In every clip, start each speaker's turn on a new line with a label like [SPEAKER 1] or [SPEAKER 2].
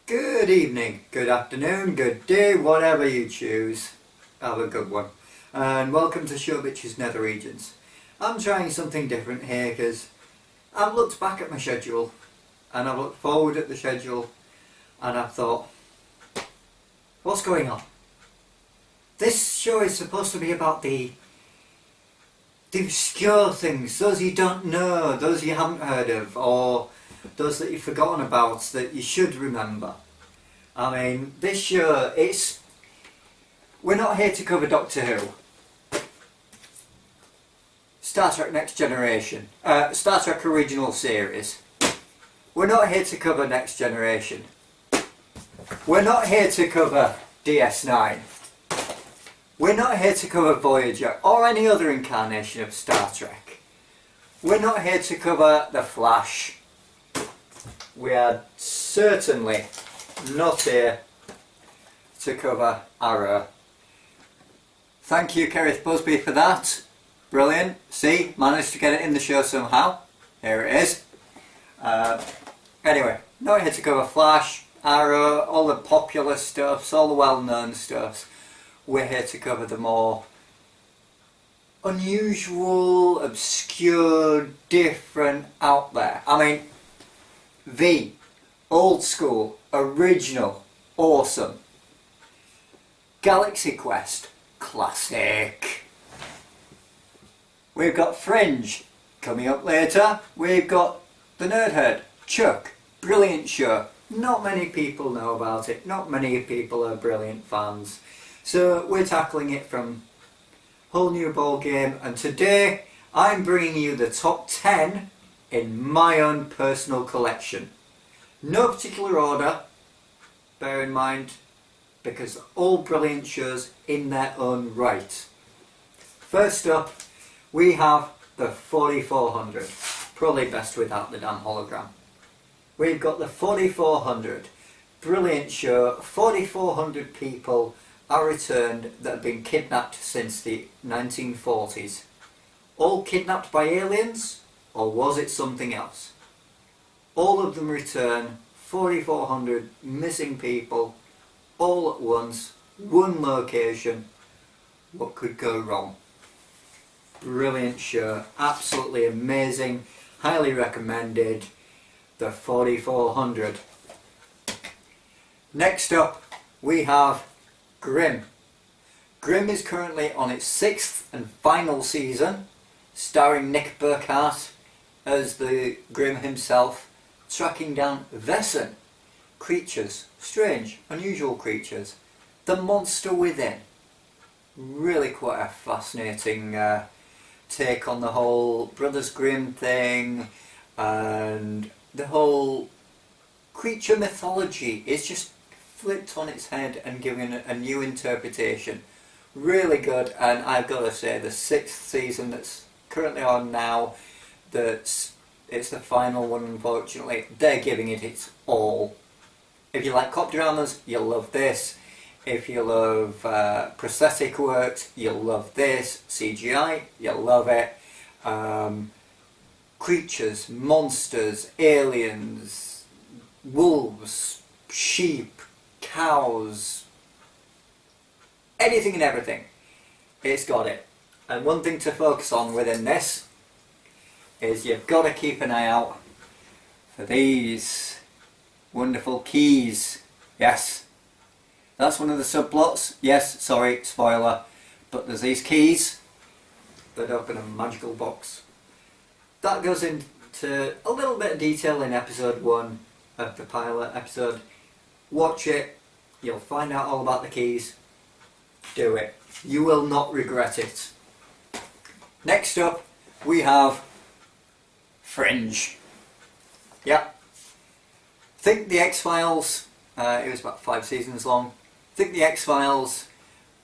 [SPEAKER 1] Good evening, good afternoon, good day, whatever you choose. Have a good one. And welcome to Showbitch's Nether regions. I'm trying something different here because I've looked back at my schedule and I've looked forward at the schedule and I've thought, what's going on? This show is supposed to be about the obscure things, those you don't know, those you haven't heard of, or those that you've forgotten about that you should remember. I mean, this show, we're not here to cover Doctor Who, Star Trek Next Generation, Star Trek Original Series. We're not here to cover Next Generation. We're not here to cover DS9. We're not here to cover Voyager or any other incarnation of Star Trek. We're not here to cover The Flash. We are certainly not here to cover Arrow. Thank you, Kerith Busby, for that. Brilliant. See, managed to get it in the show somehow. Here it is. Anyway, not here to cover Flash, Arrow, all the popular stuffs, all the well-known stuffs. We're here to cover the more unusual, obscure, different, out there. I mean, the old school, original, awesome. Galaxy Quest, classic. We've got Fringe, coming up later. We've got The Nerdhead, Chuck, brilliant show. Not many people know about it, not many people are brilliant fans. So we're tackling it from a whole new ball game, and today I'm bringing you the top 10 in my own personal collection. No particular order, bear in mind, because they're all brilliant shows in their own right. First up, we have the 4400, probably best without the damn hologram. We've got the 4400, brilliant show. 4400 people are returned that have been kidnapped since the 1940s. All kidnapped by aliens, or was it something else? All of them return, 4,400 missing people, all at once, one location. What could go wrong? Brilliant show, absolutely amazing, highly recommended, the 4,400. Next up, we have Grimm. Grimm is currently on its 6th and final season, starring Nick Burkhardt as the Grimm himself, tracking down Vesson. Creatures, strange, unusual creatures. The monster within. Really quite a fascinating take on the whole Brothers Grimm thing, and the whole creature mythology is just flipped on its head and given a new interpretation. Really good, and I've got to say the 6th season that's currently on now, it's the final one, unfortunately. They're giving it its all. If you like cop dramas, you'll love this. If you love prosthetic works, you'll love this. CGI, you'll love it. Creatures, monsters, aliens, wolves, sheep, cows, anything and everything. It's got it. And one thing to focus on within this is you've got to keep an eye out for these wonderful keys. Yes, that's one of the subplots. Yes, sorry, spoiler, but there's these keys that open a magical box. That goes into a little bit of detail in episode 1 of the pilot episode. Watch it, you'll find out all about the keys. Do it. You will not regret it. Next up, we have Fringe. Yep. Think the X-Files, it was about 5 seasons long. Think the X-Files,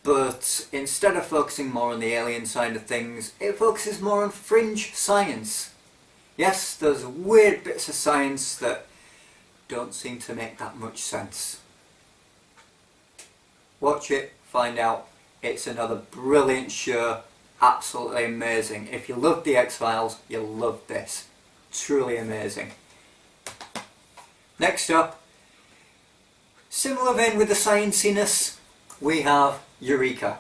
[SPEAKER 1] but instead of focusing more on the alien side of things, it focuses more on fringe science. Yes, those weird bits of science that don't seem to make that much sense. Watch it, find out. It's another brilliant show, absolutely amazing. If you love the X-Files, you'll love this. Truly amazing. Next up, Similar vein with the scienciness, we have Eureka,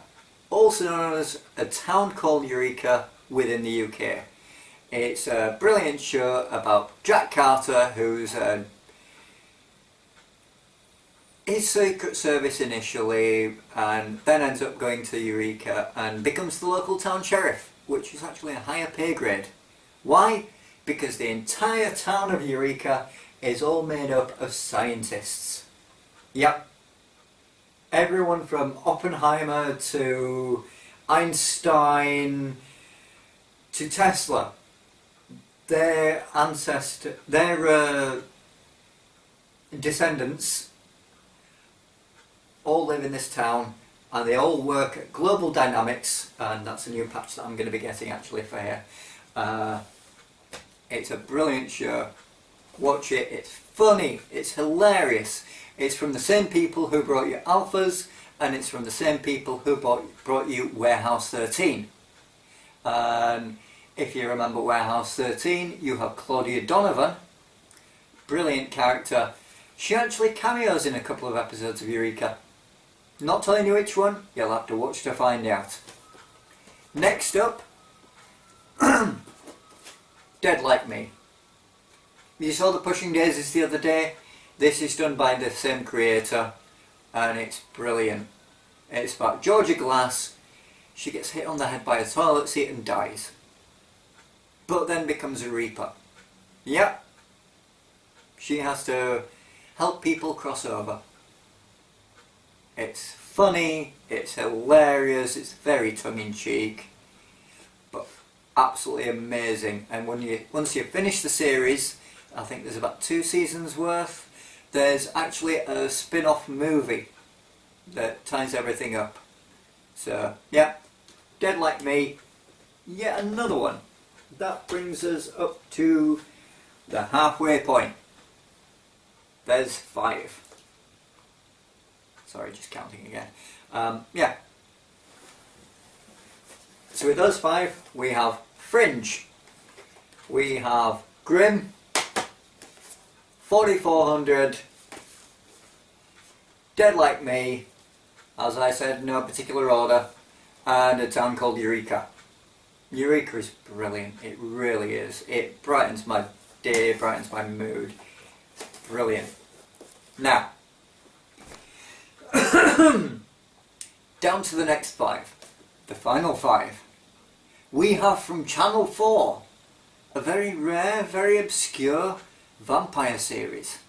[SPEAKER 1] also known as A Town Called Eureka within the UK. It's a brilliant show about Jack Carter, who's his Secret Service initially, and then ends up going to Eureka and becomes the local town sheriff, which is actually a higher pay grade. Why? Because the entire town of Eureka is all made up of scientists. Yep. Everyone from Oppenheimer to Einstein to Tesla. Their descendants all live in this town, and they all work at Global Dynamics, and that's a new patch that I'm going to be getting actually for here. It's a brilliant show. Watch it. It's funny. It's hilarious. It's from the same people who brought you Alphas, and it's from the same people who brought you Warehouse 13. And if you remember Warehouse 13, you have Claudia Donovan, brilliant character. She actually cameos in a couple of episodes of Eureka. Not telling you which one, you'll have to watch to find out. Next up, Dead Like Me. You saw the Pushing Daisies the other day. This is done by the same creator, and it's brilliant. It's about Georgia Glass. She gets hit on the head by a toilet seat and dies, but then becomes a Reaper. Yep. She has to help people cross over. It's funny, it's hilarious, it's very tongue-in-cheek, but absolutely amazing. And once you finish the series, I think there's about 2 seasons worth, there's actually a spin-off movie that ties everything up. So, yeah, Dead Like Me, yet another one. That brings us up to the halfway point. There's 5. Sorry, just counting again. Yeah. So with those 5, we have Fringe. We have Grimm, 4400, Dead Like Me, as I said, no particular order, and A Town Called Eureka. Eureka is brilliant, it really is. It brightens my day, brightens my mood. It's brilliant. Now, down to the next 5, the final 5. We have from Channel 4, a very rare, very obscure vampire series.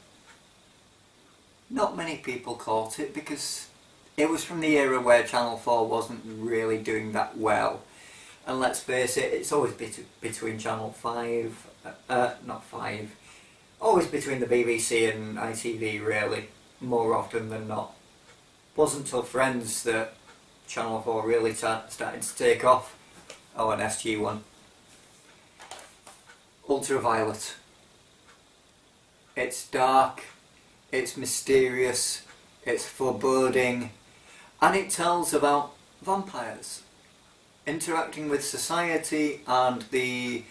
[SPEAKER 1] Not many people caught it because it was from the era where Channel 4 wasn't really doing that well. And let's face it, it's always between Channel 5, not 5, always between the BBC and ITV really, more often than not. Wasn't till Friends that Channel 4 really started to take off. Oh, and SG1. Ultraviolet. It's dark, it's mysterious, it's foreboding, and it tells about vampires interacting with society and the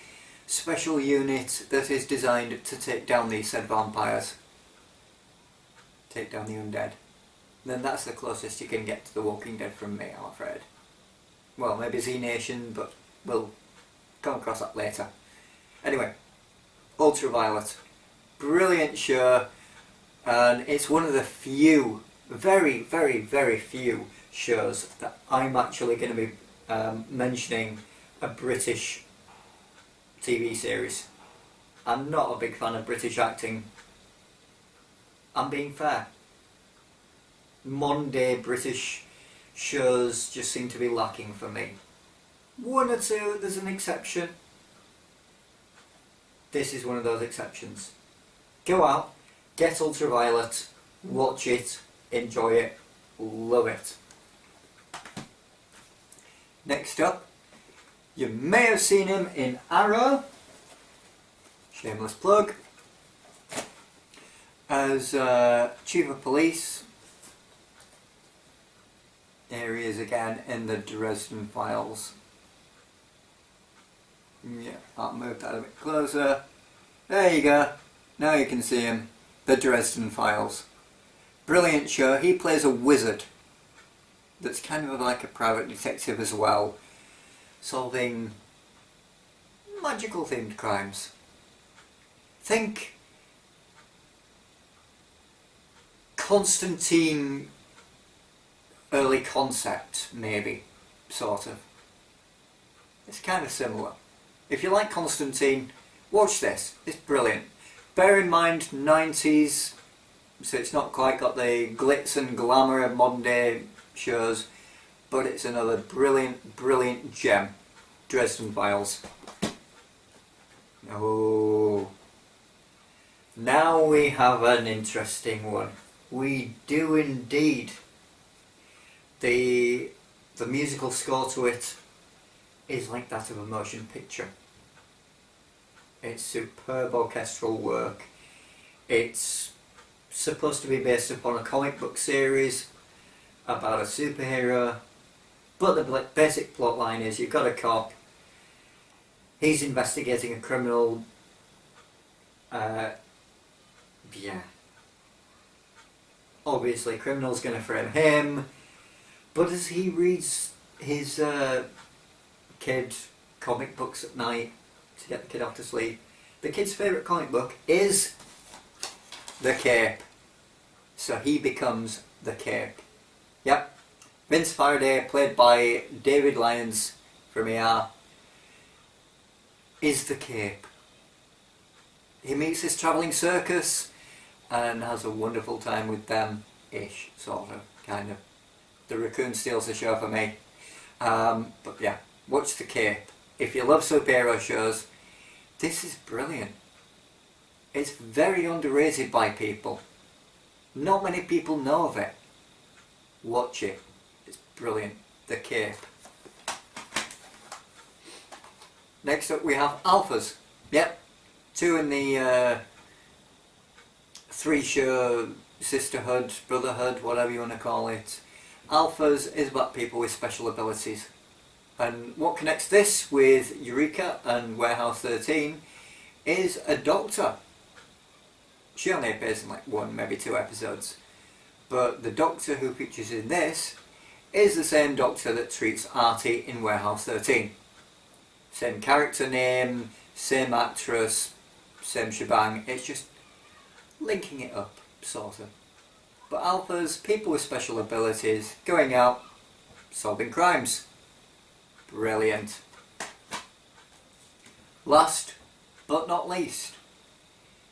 [SPEAKER 1] special unit that is designed to take down these said vampires. Take down the undead. Then that's the closest you can get to The Walking Dead from me, I'm afraid. Well, maybe Z Nation, but we'll come across that later. Anyway, Ultraviolet. Brilliant show, and it's one of the few, very, very, very few shows that I'm actually going to be mentioning a British TV series. I'm not a big fan of British acting. I'm being fair. Modern day British shows just seem to be lacking for me. 1 or 2, there's an exception. This is one of those exceptions. Go out, get Ultraviolet, watch it, enjoy it, love it. Next up, you may have seen him in Arrow, shameless plug, as Chief of Police. There he is again in the Dresden Files. Yeah, I'll move that a bit closer. There you go. Now you can see him. The Dresden Files. Brilliant show. He plays a wizard that's kind of like a private detective as well, solving magical themed crimes. Think Constantine early concept, maybe, sort of. It's kind of similar. If you like Constantine, watch this. It's brilliant. Bear in mind, 90s, so it's not quite got the glitz and glamour of modern day shows, but it's another brilliant, brilliant gem. Dresden Files. Oh. Now we have an interesting one. We do indeed. The musical score to it is like that of a motion picture. It's superb orchestral work. It's supposed to be based upon a comic book series about a superhero, but the basic plot line is you've got a cop, he's investigating a criminal, obviously criminal's going to frame him, but as he reads his kid comic books at night to get the kid off to sleep, the kid's favourite comic book is The Cape. So he becomes The Cape. Yep. Vince Faraday, played by David Lyons from ER, is The Cape. He meets this travelling circus and has a wonderful time with them, ish, sort of, kind of. The raccoon steals the show for me. But yeah, watch The Cape. If you love superhero shows, this is brilliant. It's very underrated by people. Not many people know of it. Watch it. It's brilliant. The Cape. Next up we have Alphas. Yep. 2 in the 3 show sisterhood, brotherhood, whatever you want to call it. Alphas is about people with special abilities. And what connects this with Eureka and Warehouse 13 is a doctor. She only appears in like 1, maybe 2 episodes. But the doctor who features in this is the same doctor that treats Artie in Warehouse 13. Same character name, same actress, same shebang. It's just linking it up, sort of. But Alphas, people with special abilities, going out, solving crimes. Brilliant. Last but not least,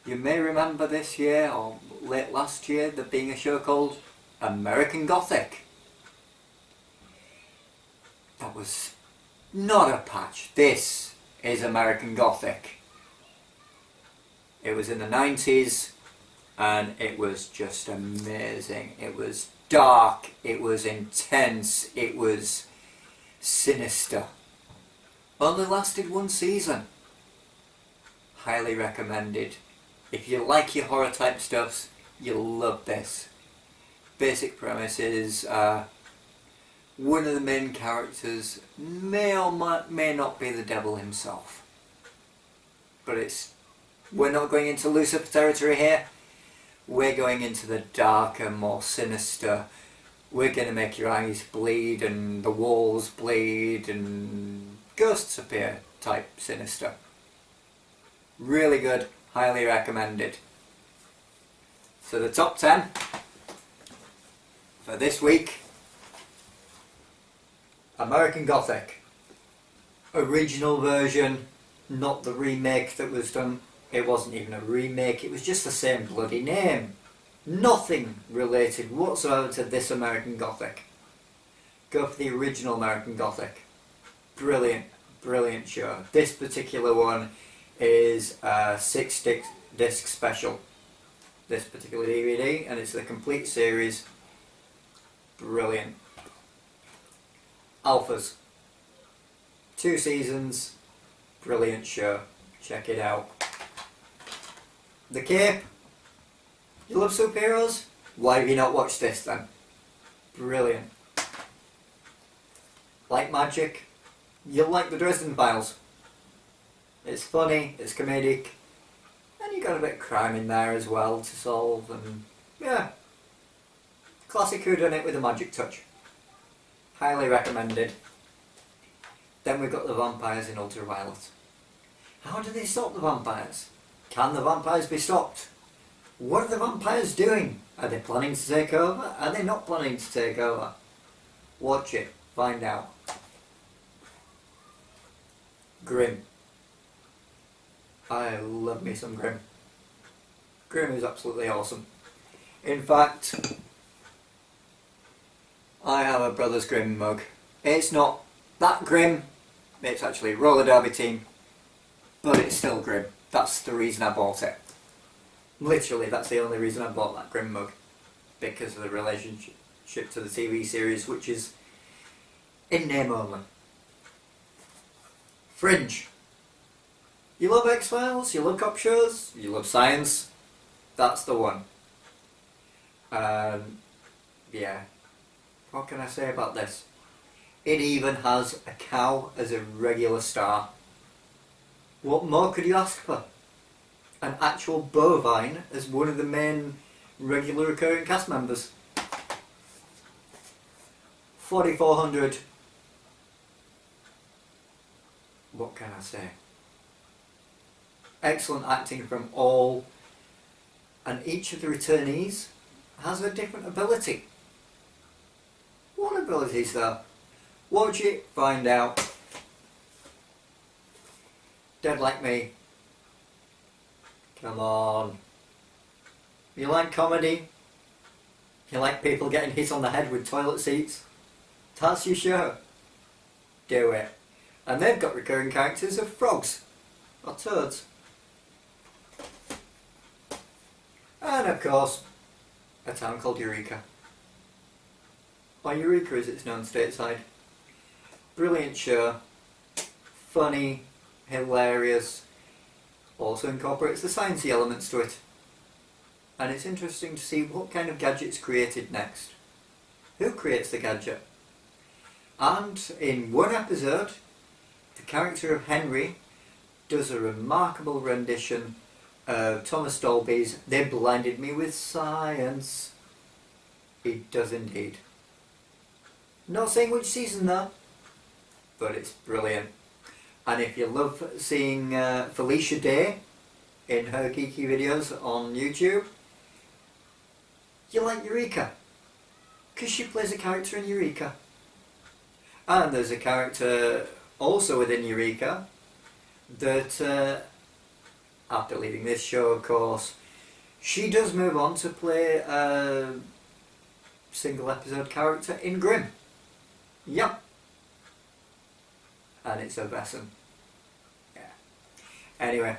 [SPEAKER 1] you may remember this year or late last year there being a show called American Gothic. That was not a patch. This is American Gothic. It was in the 90s and it was just amazing. It was dark, it was intense, it was sinister. Only lasted 1 season. Highly recommended. If you like your horror type stuffs, you'll love this. Basic premise is one of the main characters may or may not be the devil himself. But we're not going into Lucifer territory here. We're going into the darker, more sinister. We're going to make your eyes bleed and the walls bleed and ghosts appear type sinister. Really good, highly recommended. So the top 10 for this week: American Gothic. Original version, not the remake that was done. It wasn't even a remake, it was just the same bloody name. Nothing related whatsoever to this American Gothic. Go for the original American Gothic. Brilliant, brilliant show. This particular one is a 6-disc special. This particular DVD, and it's the complete series. Brilliant. Alphas. 2 seasons. Brilliant show. Check it out. The Cape. You love superheroes? Why have you not watched this then? Brilliant. Like magic? You'll like the Dresden Files. It's funny, it's comedic, and you got a bit of crime in there as well to solve, and yeah, Classic whodunit with a magic touch. Highly recommended. Then we've got the vampires in Ultraviolet. How do they stop the vampires? Can the vampires be stopped? What are the vampires doing? Are they planning to take over? Are they not planning to take over? Watch it. Find out. Grim. I love me some Grim. Grim is absolutely awesome. In fact, I have a Brothers Grimm mug. It's not that grim, it's actually roller derby team, but it's still grim. That's the reason I bought it. Literally, that's the only reason I bought that Grimm mug. Because of the relationship to the TV series, which is in name only. Fringe. You love X-Files, you love cop shows, you love science, that's the one. Yeah. What can I say about this? It even has a cow as a regular star. What more could you ask for? An actual bovine as one of the main regular recurring cast members. 4400. What can I say? Excellent acting from all, and each of the returnees has a different ability. What abilities though? Watch it, find out. Dead Like Me. Come on. You like comedy? You like people getting hit on the head with toilet seats? That's your show. Do it. And they've got recurring characters of frogs. Or toads. And of course, a town called Eureka. Or Eureka as it's known stateside. Brilliant show. Funny, hilarious. Also incorporates the sciencey elements to it. And it's interesting to see what kind of gadget's created next. Who creates the gadget? And in one episode, the character of Henry does a remarkable rendition of Thomas Dolby's They Blinded Me with Science. He does indeed. Not saying which season though, but it's brilliant. And if you love seeing Felicia Day in her geeky videos on YouTube, you like Eureka, because she plays a character in Eureka. And there's a character also within Eureka that, after leaving this show of course, she does move on to play a single episode character in Grimm. Yep. And it's a Vesson. Yeah. Anyway,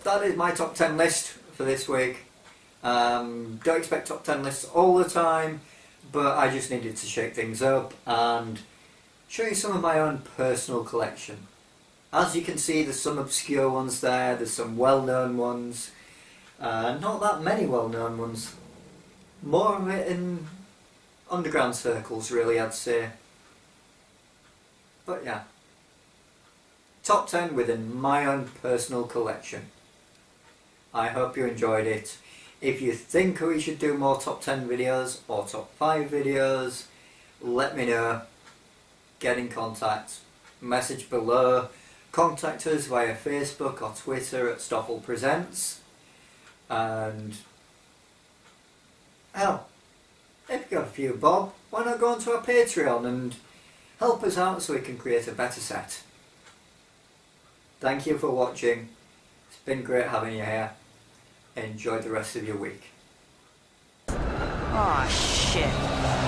[SPEAKER 1] that is my top 10 list for this week. Don't expect top 10 lists all the time, but I just needed to shake things up and show you some of my own personal collection. As you can see, there's some obscure ones there, there's some well-known ones, not that many well-known ones. More of it in underground circles really, I'd say. But yeah, top 10 within my own personal collection. I hope you enjoyed it. If you think we should do more top 10 videos or top 5 videos, let me know. Get in contact. Message below. Contact us via Facebook or Twitter at Stoffel Presents. And hell, if you've got a few bob, why not go onto our Patreon and help us out so we can create a better set. Thank you for watching. It's been great having you here. Enjoy the rest of your week.
[SPEAKER 2] Aw, shit.